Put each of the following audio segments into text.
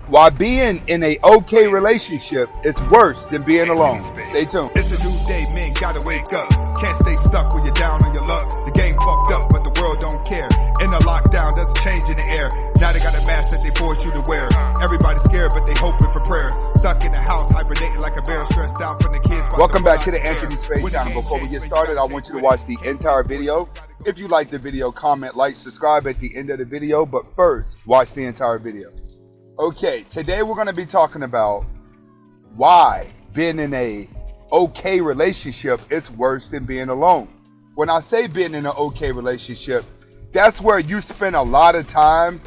Why being in a okay relationship is worse than being alone. Stay tuned. It's a new day, man, gotta wake up. Can't stay stuck when you're down on your luck. The game fucked up, but the world don't care. In the lockdown, there's a change in the air. Now they got a mask that they force you to wear. Everybody's scared, but they hoping for prayers. Stuck in the house, hibernating like a bear, stressed out from the kids. Welcome back to the Anthony Spade channel. Before we get started, I want you to watch the entire video. If you like the video, comment, like, subscribe at the end of the video. But first, watch the entire video. Okay, today we're going to be talking about why being in a okay relationship is worse than being alone. When I say being in an okay relationship, that's where you spend a lot of time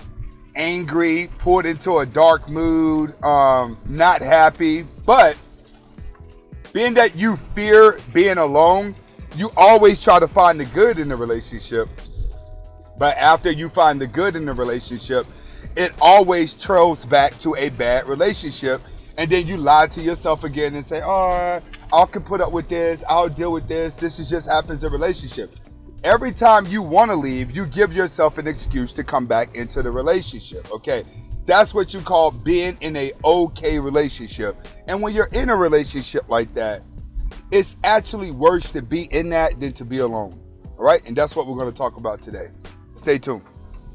angry, pulled into a dark mood, not happy. But being that you fear being alone, you always try to find the good in the relationship. But after you find the good in the relationship, it always trails back to a bad relationship. And then you lie to yourself again and say, oh, I can put up with this. I'll deal with this. This is just happens in a relationship. Every time you want to leave, you give yourself an excuse to come back into the relationship. Okay. That's what you call being in a okay relationship. And when you're in a relationship like that, it's actually worse to be in that than to be alone. All right. And that's what we're going to talk about today. Stay tuned.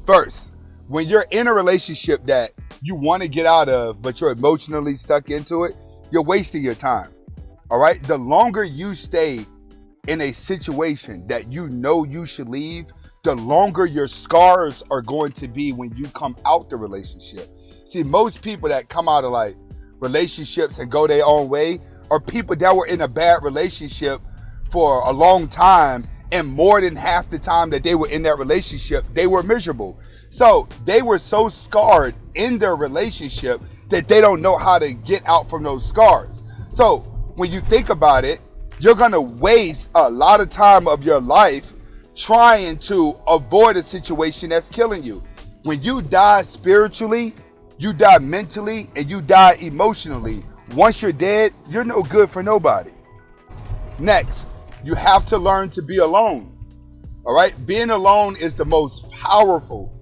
First, when you're in a relationship that you want to get out of, but you're emotionally stuck into it, you're wasting your time. All right. The longer you stay in a situation that you know you should leave, the longer your scars are going to be when you come out the relationship. See, most people that come out of like relationships and go their own way are people that were in a bad relationship for a long time. And more than half the time that they were in that relationship, they were miserable. So they were so scarred in their relationship that they don't know how to get out from those scars. So when you think about it, you're going to waste a lot of time of your life trying to avoid a situation that's killing you. When you die spiritually, you die mentally, and you die emotionally. Once you're dead, you're no good for nobody. Next, you have to learn to be alone. All right. Being alone is the most powerful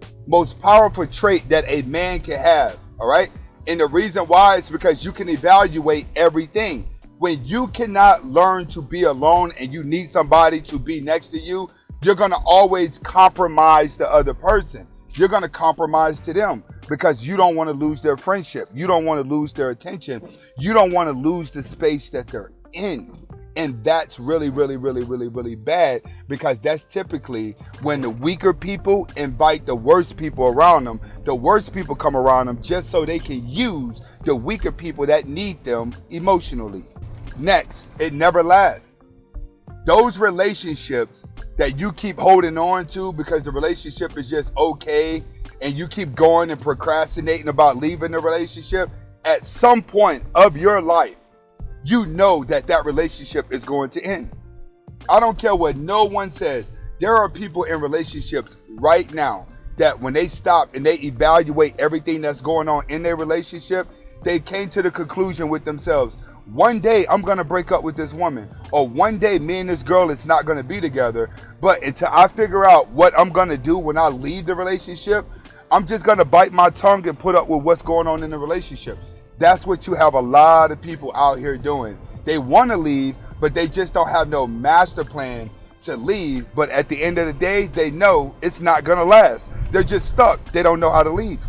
trait that a man can have. All right. And the reason why is because you can evaluate everything. When you cannot learn to be alone and you need somebody to be next to you, you're going to always compromise the other person. You're going to compromise to them because you don't want to lose their friendship. You don't want to lose their attention. You don't want to lose the space that they're in. And that's really, really, really, really, really bad because that's typically when the weaker people invite the worst people around them. The worst people come around them just so they can use the weaker people that need them emotionally. Next, it never lasts. Those relationships that you keep holding on to because the relationship is just okay and you keep going and procrastinating about leaving the relationship, at some point of your life, you know that that relationship is going to end. I don't care what no one says. There are people in relationships right now that when they stop and they evaluate everything that's going on in their relationship, they came to the conclusion with themselves, one day I'm going to break up with this woman, or one day me and this girl is not going to be together. But until I figure out what I'm going to do when I leave the relationship, I'm just going to bite my tongue and put up with what's going on in the relationship. That's what you have a lot of people out here doing. They want to leave, but they just don't have no master plan to leave. But at the end of the day, they know it's not going to last. They're just stuck. They don't know how to leave.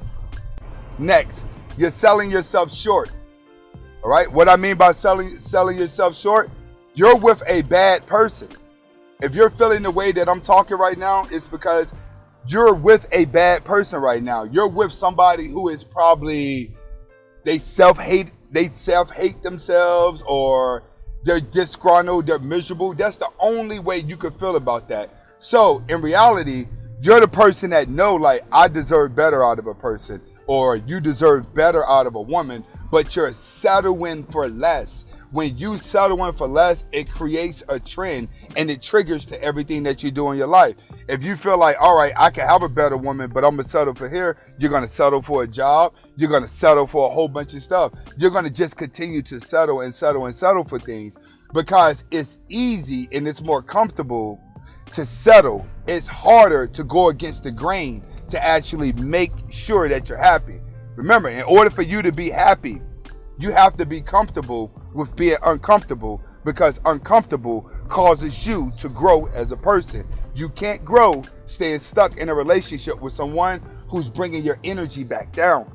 Next, you're selling yourself short. All right. What I mean by selling yourself short, you're with a bad person. If you're feeling the way that I'm talking right now, it's because you're with a bad person right now. You're with somebody who is probably they self-hate themselves, or they're disgruntled, they're miserable. That's the only way you could feel about that. So in reality, you're the person that know, like, I deserve better out of a person, or you deserve better out of a woman, but you're settling for less. When you settle in for less, it creates a trend and it triggers to everything that you do in your life. If you feel like, all right, I can have a better woman, but I'm going to settle for here, you're going to settle for a job. You're going to settle for a whole bunch of stuff. You're going to just continue to settle and settle and settle for things because it's easy and it's more comfortable to settle. It's harder to go against the grain to actually make sure that you're happy. Remember, in order for you to be happy, you have to be comfortable with being uncomfortable, because uncomfortable causes you to grow as a person. You can't grow staying stuck in a relationship with someone who's bringing your energy back down.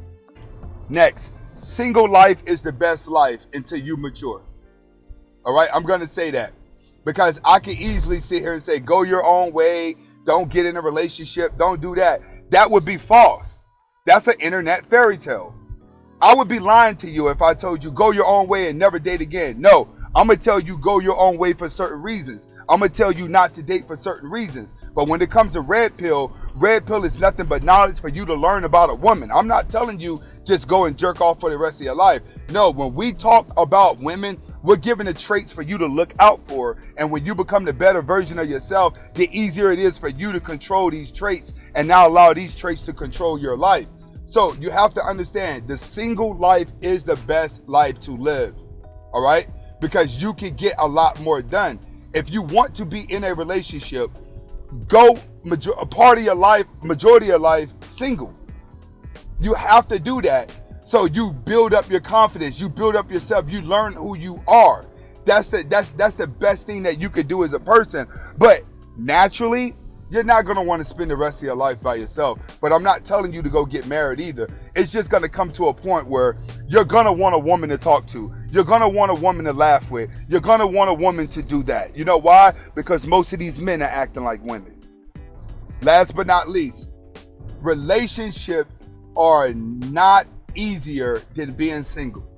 Next, single life is the best life until you mature. All right, I'm going to say that because I can easily sit here and say, go your own way, don't get in a relationship, don't do that. That would be false. That's an internet fairy tale. I would be lying to you if I told you go your own way and never date again. No, I'm going to tell you go your own way for certain reasons. I'm going to tell you not to date for certain reasons. But when it comes to red pill is nothing but knowledge for you to learn about a woman. I'm not telling you just go and jerk off for the rest of your life. No, when we talk about women, we're giving the traits for you to look out for. And when you become the better version of yourself, the easier it is for you to control these traits and now allow these traits to control your life. So you have to understand the single life is the best life to live. All right? Because you can get a lot more done. If you want to be in a relationship, go a part of your life, majority of your life, single. You have to do that. So you build up your confidence, you build up yourself, you learn who you are. That's the best thing that you could do as a person. But naturally, you're not going to want to spend the rest of your life by yourself. But I'm not telling you to go get married either. It's just going to come to a point where you're going to want a woman to talk to. You're going to want a woman to laugh with. You're going to want a woman to do that. You know why? Because most of these men are acting like women. Last but not least, relationships are not easier than being single.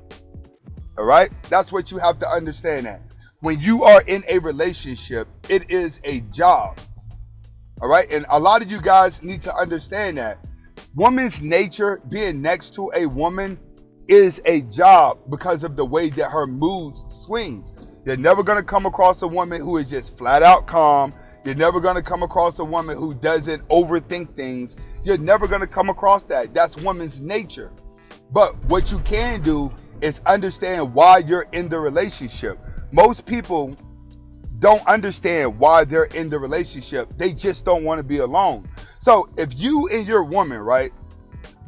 All right? That's what you have to understand that. When you are in a relationship, it is a job. All right? And a lot of you guys need to understand that. Woman's nature, being next to a woman, is a job because of the way that her moods swings. You're never going to come across a woman who is just flat out calm. You're never going to come across a woman who doesn't overthink things. You're never going to come across that. That's woman's nature. But what you can do is understand why you're in the relationship. Most people don't understand why they're in the relationship. They just don't want to be alone. So if you and your woman, right,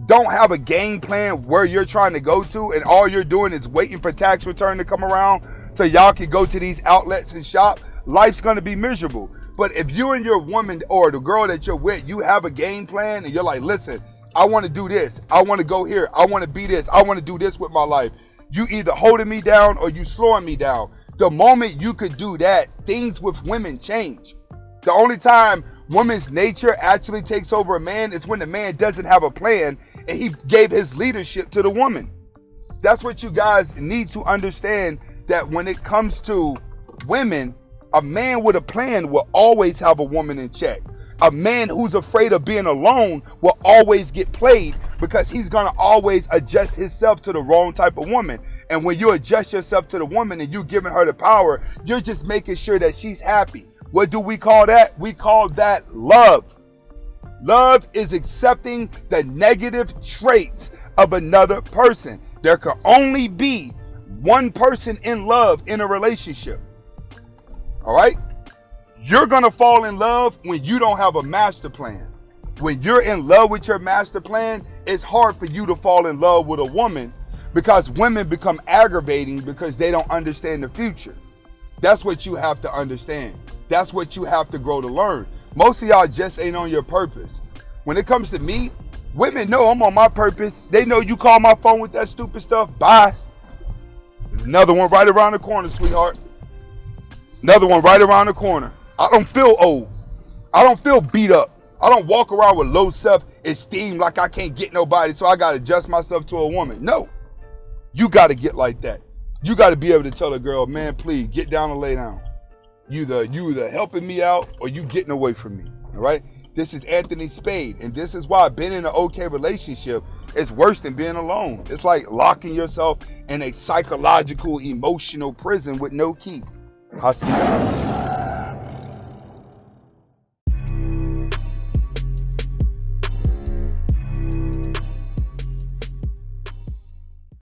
don't have a game plan where you're trying to go to, and all you're doing is waiting for tax return to come around so y'all can go to these outlets and shop, life's going to be miserable. But if you and your woman or the girl that you're with, you have a game plan and you're like, listen, I want to do this. I want to go here. I want to be this. I want to do this with my life. You either holding me down or you slowing me down. The moment you could do that, things with women change. The only time woman's nature actually takes over a man is when the man doesn't have a plan and he gave his leadership to the woman. That's what you guys need to understand, that when it comes to women, a man with a plan will always have a woman in check. A man who's afraid of being alone will always get played because he's going to always adjust himself to the wrong type of woman. And when you adjust yourself to the woman and you giving her the power, you're just making sure that she's happy. What do we call that? We call that love. Love is accepting the negative traits of another person. There can only be one person in love in a relationship. All right? You're going to fall in love when you don't have a master plan. When you're in love with your master plan, it's hard for you to fall in love with a woman because women become aggravating because they don't understand the future. That's what you have to understand. That's what you have to grow to learn. Most of y'all just ain't on your purpose. When it comes to me, women know I'm on my purpose. They know you call my phone with that stupid stuff. Bye. There's another one right around the corner, sweetheart. Another one right around the corner. I don't feel old. I don't feel beat up. I don't walk around with low self-esteem like I can't get nobody, so I got to adjust myself to a woman. No. You got to get like that. You got to be able to tell a girl, man, please get down and lay down. You either helping me out or you getting away from me. All right? This is Anthony Spade, and this is why being in an okay relationship is worse than being alone. It's like locking yourself in a psychological, emotional prison with no key. I'll speak.